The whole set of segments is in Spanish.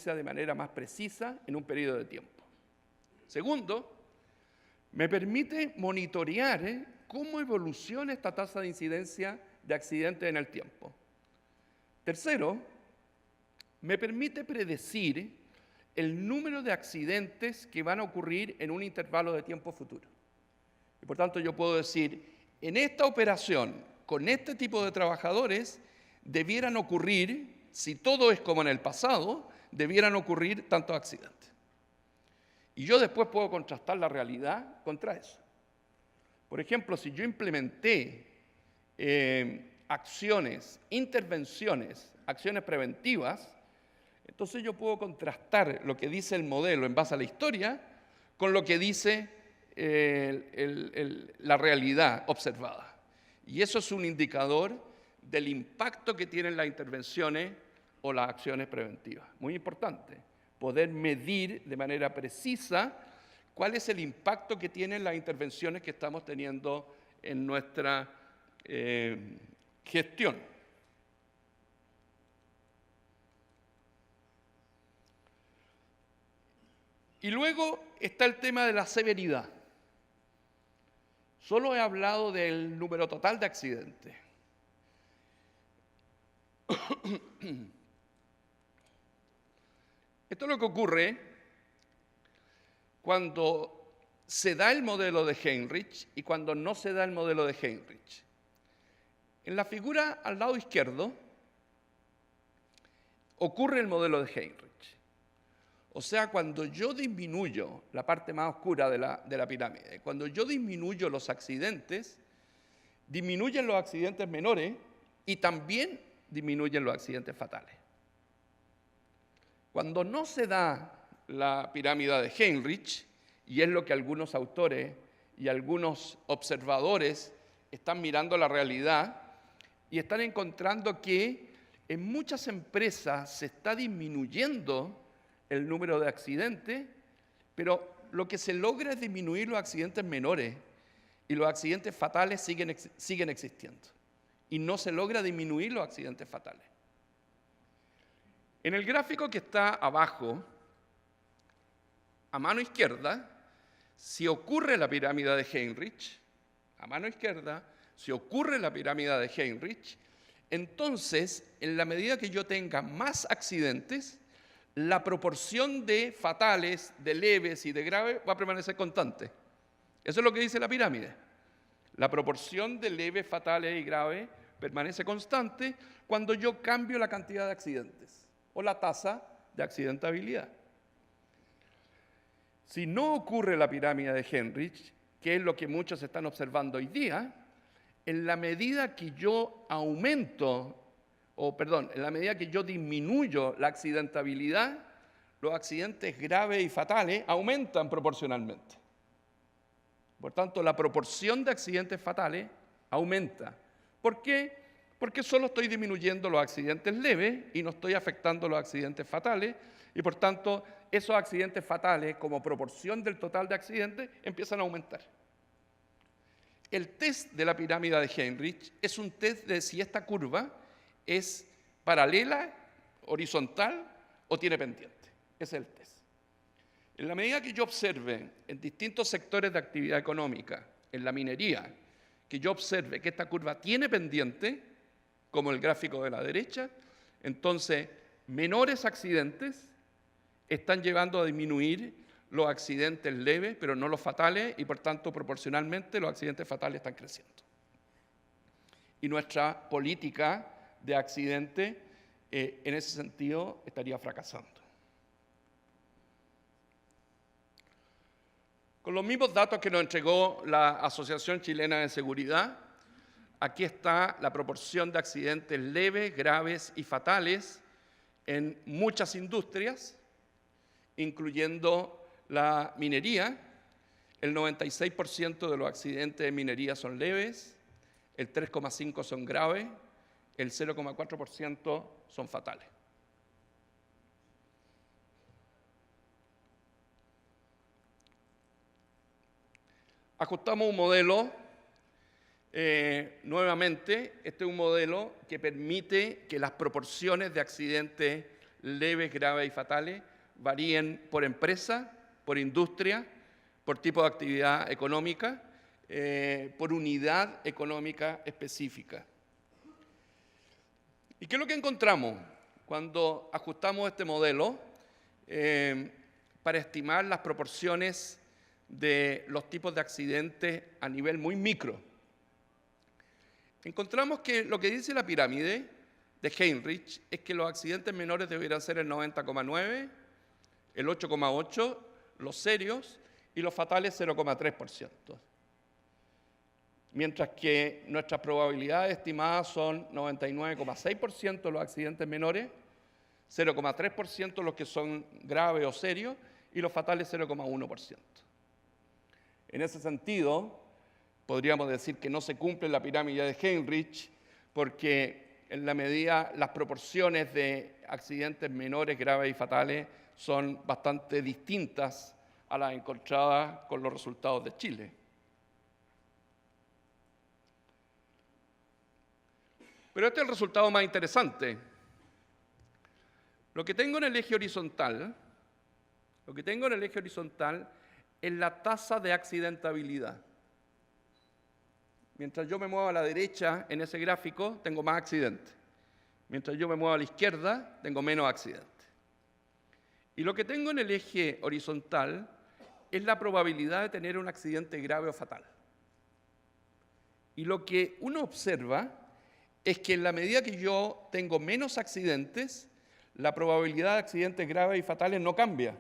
de manera más precisa en un periodo de tiempo. Segundo, me permite monitorear cómo evoluciona esta tasa de incidencia de accidentes en el tiempo. Tercero, me permite predecir el número de accidentes que van a ocurrir en un intervalo de tiempo futuro. Y por tanto, yo puedo decir, en esta operación, con este tipo de trabajadores, debieran ocurrir, si todo es como en el pasado, debieran ocurrir tantos accidentes. Y yo después puedo contrastar la realidad contra eso. Por ejemplo, si yo implementé acciones, intervenciones, acciones preventivas, entonces yo puedo contrastar lo que dice el modelo en base a la historia con lo que dice la realidad observada. Y eso es un indicador del impacto que tienen las intervenciones o las acciones preventivas. Muy importante, poder medir de manera precisa cuál es el impacto que tienen las intervenciones que estamos teniendo en nuestra gestión. Y luego está el tema de la severidad. Solo he hablado del número total de accidentes. Esto es lo que ocurre cuando se da el modelo de Heinrich y cuando no se da el modelo de Heinrich. En la figura al lado izquierdo ocurre el modelo de Heinrich. O sea, cuando yo disminuyo la parte más oscura de la pirámide, cuando yo disminuyo los accidentes, disminuyen los accidentes menores y también disminuyen los accidentes fatales. Cuando no se da la pirámide de Heinrich, y es lo que algunos autores y algunos observadores están mirando la realidad y están encontrando que en muchas empresas se está disminuyendo el número de accidentes, pero lo que se logra es disminuir los accidentes menores y los accidentes fatales siguen existiendo. Y no se logra disminuir los accidentes fatales. En el gráfico que está abajo, a mano izquierda, si ocurre la pirámide de Heinrich, a mano izquierda, si ocurre la pirámide de Heinrich, entonces, en la medida que yo tenga más accidentes, la proporción de fatales, de leves y de graves va a permanecer constante. Eso es lo que dice la pirámide. La proporción de leves, fatales y graves permanece constante cuando yo cambio la cantidad de accidentes o la tasa de accidentabilidad. Si no ocurre la pirámide de Heinrich, que es lo que muchos están observando hoy día, en la medida que yo en la medida que yo disminuyo la accidentabilidad, los accidentes graves y fatales aumentan proporcionalmente. Por tanto, la proporción de accidentes fatales aumenta. ¿Por qué? Porque solo estoy disminuyendo los accidentes leves y no estoy afectando los accidentes fatales, y por tanto, esos accidentes fatales, como proporción del total de accidentes, empiezan a aumentar. El test de la pirámide de Heinrich es un test de si esta curva es paralela, horizontal o tiene pendiente. Ese es el test. En la medida que yo observe en distintos sectores de actividad económica, en la minería, que yo observe que esta curva tiene pendiente, como el gráfico de la derecha, entonces menores accidentes están llevando a disminuir los accidentes leves, pero no los fatales, y por tanto, proporcionalmente, los accidentes fatales están creciendo. Y nuestra política de accidentes, en ese sentido, estaría fracasando. Con los mismos datos que nos entregó la Asociación Chilena de Seguridad, aquí está la proporción de accidentes leves, graves y fatales en muchas industrias, incluyendo la minería. El 96% de los accidentes de minería son leves, el 3,5% son graves, el 0,4% son fatales. Ajustamos un modelo, nuevamente, este es un modelo que permite que las proporciones de accidentes leves, graves y fatales varíen por empresa, por industria, por tipo de actividad económica, por unidad económica específica. ¿Y qué es lo que encontramos cuando ajustamos este modelo para estimar las proporciones de los tipos de accidentes a nivel muy micro? Encontramos que lo que dice la pirámide de Heinrich es que los accidentes menores deberían ser el 90,9%, el 8,8%, los serios, y los fatales 0,3%. Mientras que nuestras probabilidades estimadas son 99,6% los accidentes menores, 0,3% los que son graves o serios, y los fatales 0,1%. En ese sentido, podríamos decir que no se cumple la pirámide de Heinrich porque en la medida las proporciones de accidentes menores, graves y fatales son bastante distintas a las encontradas con los resultados de Chile. Pero este es el resultado más interesante. Lo que tengo en el eje horizontal es la tasa de accidentabilidad. Mientras yo me muevo a la derecha en ese gráfico, tengo más accidentes. Mientras yo me muevo a la izquierda, tengo menos accidentes. Y lo que tengo en el eje horizontal es la probabilidad de tener un accidente grave o fatal. Y lo que uno observa es que en la medida que yo tengo menos accidentes, la probabilidad de accidentes graves y fatales no cambia.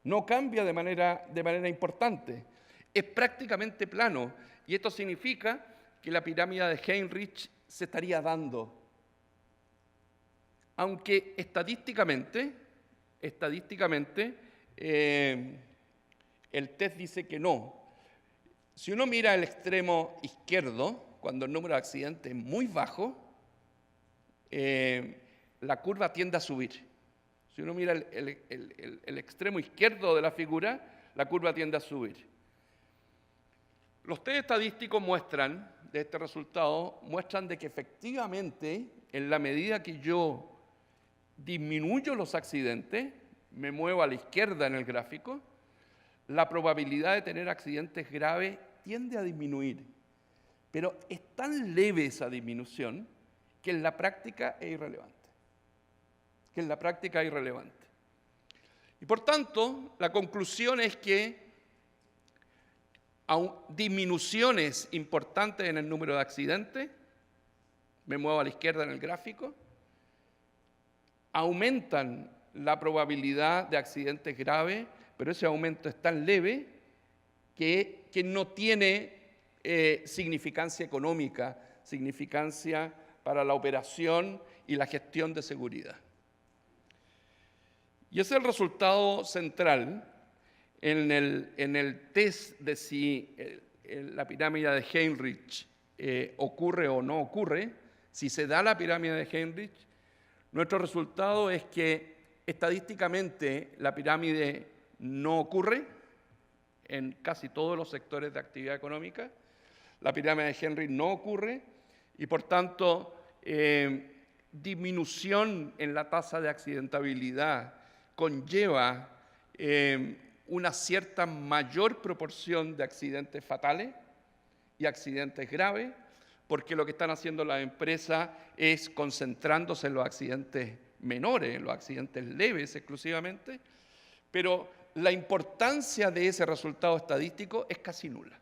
No cambia de manera importante. Es prácticamente plano. Y esto significa que la pirámide de Heinrich se estaría dando. Aunque estadísticamente, el test dice que no. Si uno mira el extremo izquierdo, cuando el número de accidentes es muy bajo, la curva tiende a subir. Si uno mira el extremo izquierdo de la figura, la curva tiende a subir. Los test estadísticos de este resultado, muestran de que efectivamente, en la medida que yo disminuyo los accidentes, me muevo a la izquierda en el gráfico, la probabilidad de tener accidentes graves tiende a disminuir. Pero es tan leve esa disminución que en la práctica es irrelevante. Y por tanto, la conclusión es que disminuciones importantes en el número de accidentes, me muevo a la izquierda en el gráfico, aumentan la probabilidad de accidentes graves, pero ese aumento es tan leve que no tiene significancia económica, significancia para la operación y la gestión de seguridad. Y ese es el resultado central en el test de si la pirámide de Heinrich ocurre o no ocurre. Si se da la pirámide de Heinrich, nuestro resultado es que estadísticamente la pirámide no ocurre en casi todos los sectores de actividad económica. La pirámide de Heinrich no ocurre y, por tanto, disminución en la tasa de accidentabilidad conlleva una cierta mayor proporción de accidentes fatales y accidentes graves, porque lo que están haciendo las empresas es concentrándose en los accidentes menores, en los accidentes leves exclusivamente, pero la importancia de ese resultado estadístico es casi nula.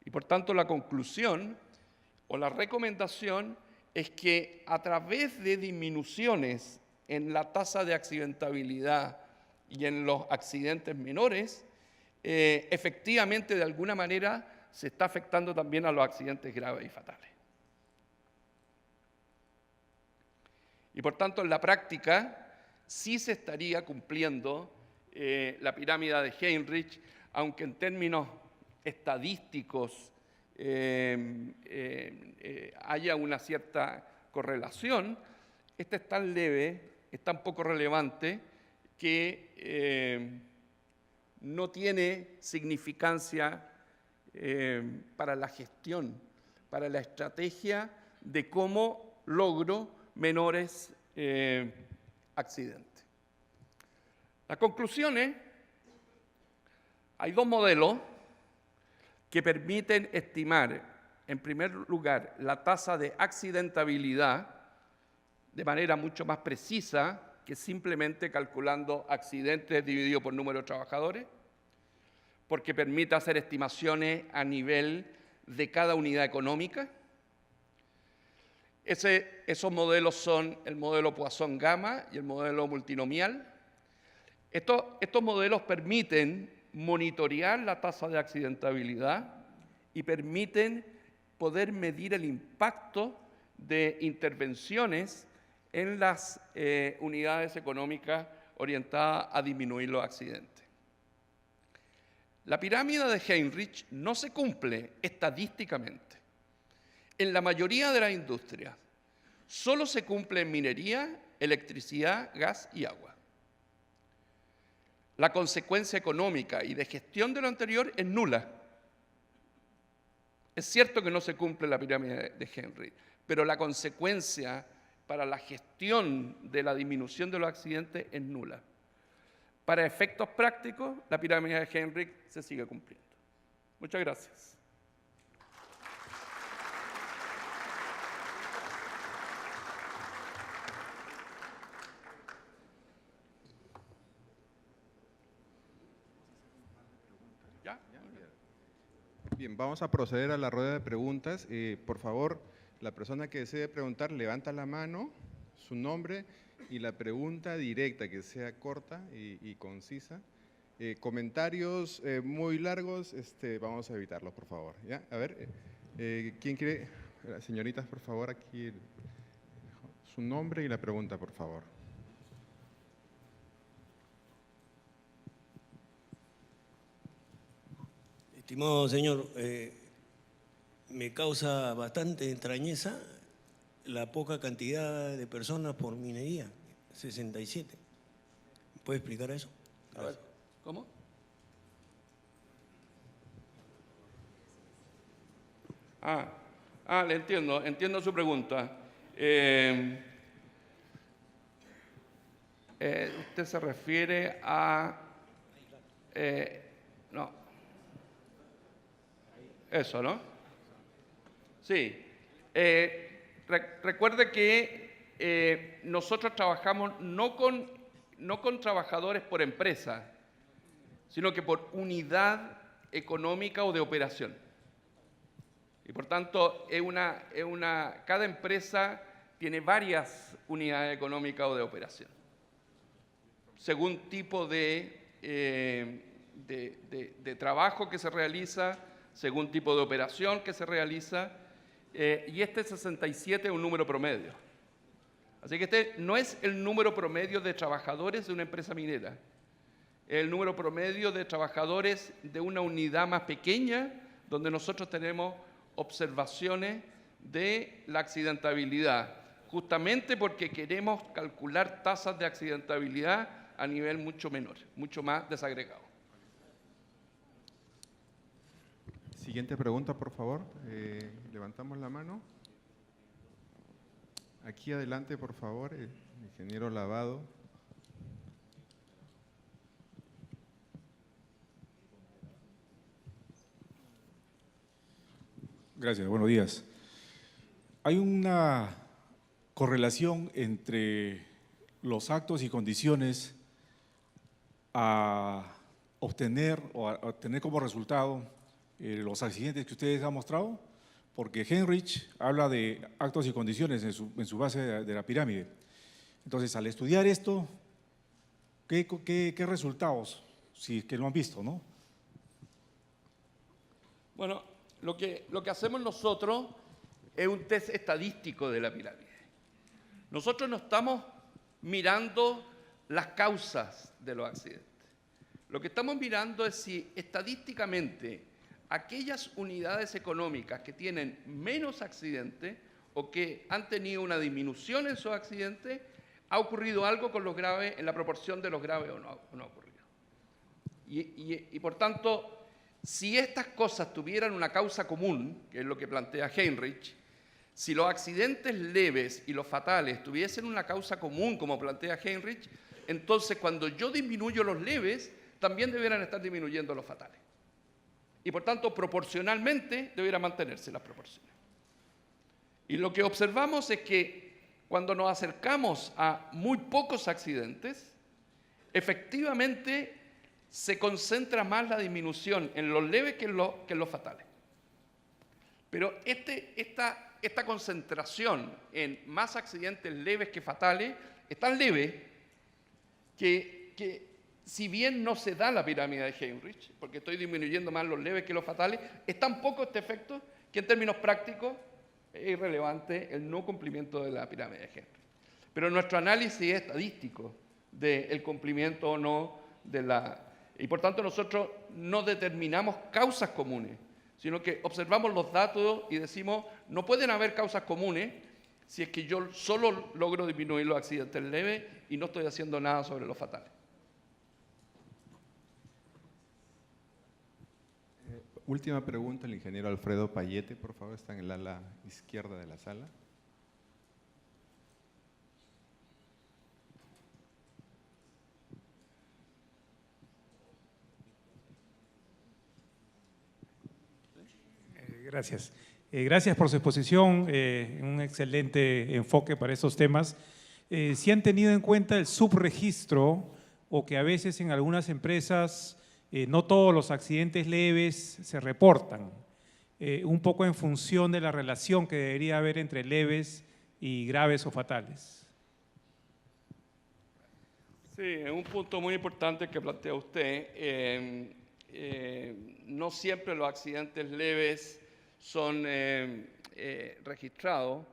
Y por tanto la conclusión o la recomendación es que a través de disminuciones en la tasa de accidentabilidad y en los accidentes menores, efectivamente de alguna manera se está afectando también a los accidentes graves y fatales. Y por tanto en la práctica sí se estaría cumpliendo la pirámide de Heinrich, aunque en términos estadísticos haya una cierta correlación. Esta es tan leve, es tan poco relevante que no tiene significancia para la gestión, para la estrategia de cómo logro menores accidentes. Las conclusiones: hay dos modelos que permiten estimar, en primer lugar, la tasa de accidentabilidad de manera mucho más precisa que simplemente calculando accidentes dividido por número de trabajadores, porque permite hacer estimaciones a nivel de cada unidad económica. Esos modelos son el modelo Poisson-Gamma y el modelo multinomial. Estos modelos permiten monitorear la tasa de accidentabilidad y permiten poder medir el impacto de intervenciones en las unidades económicas orientadas a disminuir los accidentes. La pirámide de Heinrich no se cumple estadísticamente. En la mayoría de las industrias, solo se cumple en minería, electricidad, gas y agua. La consecuencia económica y de gestión de lo anterior es nula. Es cierto que no se cumple la pirámide de Heinrich, pero la consecuencia para la gestión de la disminución de los accidentes es nula. Para efectos prácticos, la pirámide de Heinrich se sigue cumpliendo. Muchas gracias. Bien, vamos a proceder a la rueda de preguntas. Por favor, la persona que desee preguntar, levanta la mano, su nombre y la pregunta directa, que sea corta y concisa. Comentarios muy largos, vamos a evitarlos, por favor. ¿Ya? A ver, ¿quién quiere? Señoritas, por favor, aquí su nombre y la pregunta, por favor. Estimado señor, me causa bastante extrañeza la poca cantidad de personas por minería, 67. ¿Puede explicar eso? A ver, ¿cómo? Le entiendo su pregunta. Usted se refiere a... no. Eso, ¿no? Sí. Recuerde que nosotros trabajamos no con trabajadores por empresa, sino que por unidad económica o de operación. Y por tanto, cada empresa tiene varias unidades económicas o de operación, según tipo de trabajo que se realiza, según tipo de operación que se realiza, y este 67 es un número promedio. Así que este no es el número promedio de trabajadores de una empresa minera, es el número promedio de trabajadores de una unidad más pequeña, donde nosotros tenemos observaciones de la accidentabilidad, justamente porque queremos calcular tasas de accidentabilidad a nivel mucho menor, mucho más desagregado. Siguiente pregunta, por favor. Levantamos la mano. Aquí adelante, por favor, el ingeniero Lavado. Gracias, buenos días. Hay una correlación entre los actos y condiciones a obtener o a tener como resultado los accidentes que ustedes han mostrado, porque Heinrich habla de actos y condiciones en su base de la pirámide. Entonces, al estudiar esto, ¿qué resultados, si es que lo han visto, no? Bueno, lo que hacemos nosotros es un test estadístico de la pirámide. Nosotros no estamos mirando las causas de los accidentes. Lo que estamos mirando es si estadísticamente aquellas unidades económicas que tienen menos accidentes o que han tenido una disminución en sus accidentes, ha ocurrido algo con los graves en la proporción de los graves o no ha ocurrido. Y por tanto, si estas cosas tuvieran una causa común, que es lo que plantea Heinrich, Si los accidentes leves y los fatales tuviesen una causa común, como plantea Heinrich, entonces cuando yo disminuyo los leves, también debieran estar disminuyendo los fatales. Y por tanto, proporcionalmente, debieran mantenerse las proporciones. Y lo que observamos es que cuando nos acercamos a muy pocos accidentes, efectivamente se concentra más la disminución en los leves que en los fatales. Pero esta concentración en más accidentes leves que fatales es tan leve que si bien no se da la pirámide de Heinrich, porque estoy disminuyendo más los leves que los fatales, es tan poco este efecto que en términos prácticos es irrelevante el no cumplimiento de la pirámide de Heinrich. Pero nuestro análisis estadístico del cumplimiento o no de la... Y por tanto nosotros no determinamos causas comunes, sino que observamos los datos y decimos, no pueden haber causas comunes si es que yo solo logro disminuir los accidentes leves y no estoy haciendo nada sobre los fatales. Última pregunta, el ingeniero Alfredo Payete, por favor, está en el ala izquierda de la sala. Gracias. Gracias por su exposición, un excelente enfoque para estos temas. ¿Sí han tenido en cuenta el subregistro o que a veces en algunas empresas no todos los accidentes leves se reportan? Un poco en función de la relación que debería haber entre leves y graves o fatales. Sí, es un punto muy importante que plantea usted. No siempre los accidentes leves son registrados.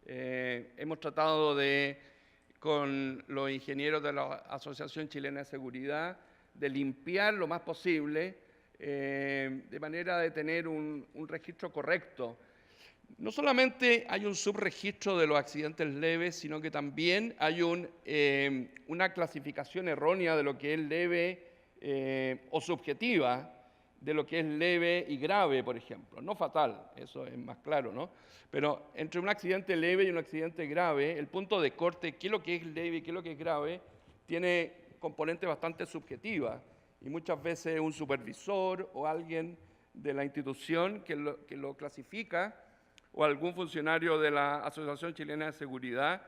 Hemos tratado con los ingenieros de la Asociación Chilena de Seguridad, de limpiar lo más posible, de manera de tener un registro correcto. No solamente hay un subregistro de los accidentes leves, sino que también hay una clasificación errónea de lo que es leve o subjetiva, de lo que es leve y grave, por ejemplo. No fatal, eso es más claro, ¿no? Pero entre un accidente leve y un accidente grave, el punto de corte, qué es lo que es leve y qué es lo que es grave, tiene componente bastante subjetiva. Y muchas veces un supervisor o alguien de la institución que lo clasifica, o algún funcionario de la Asociación Chilena de Seguridad,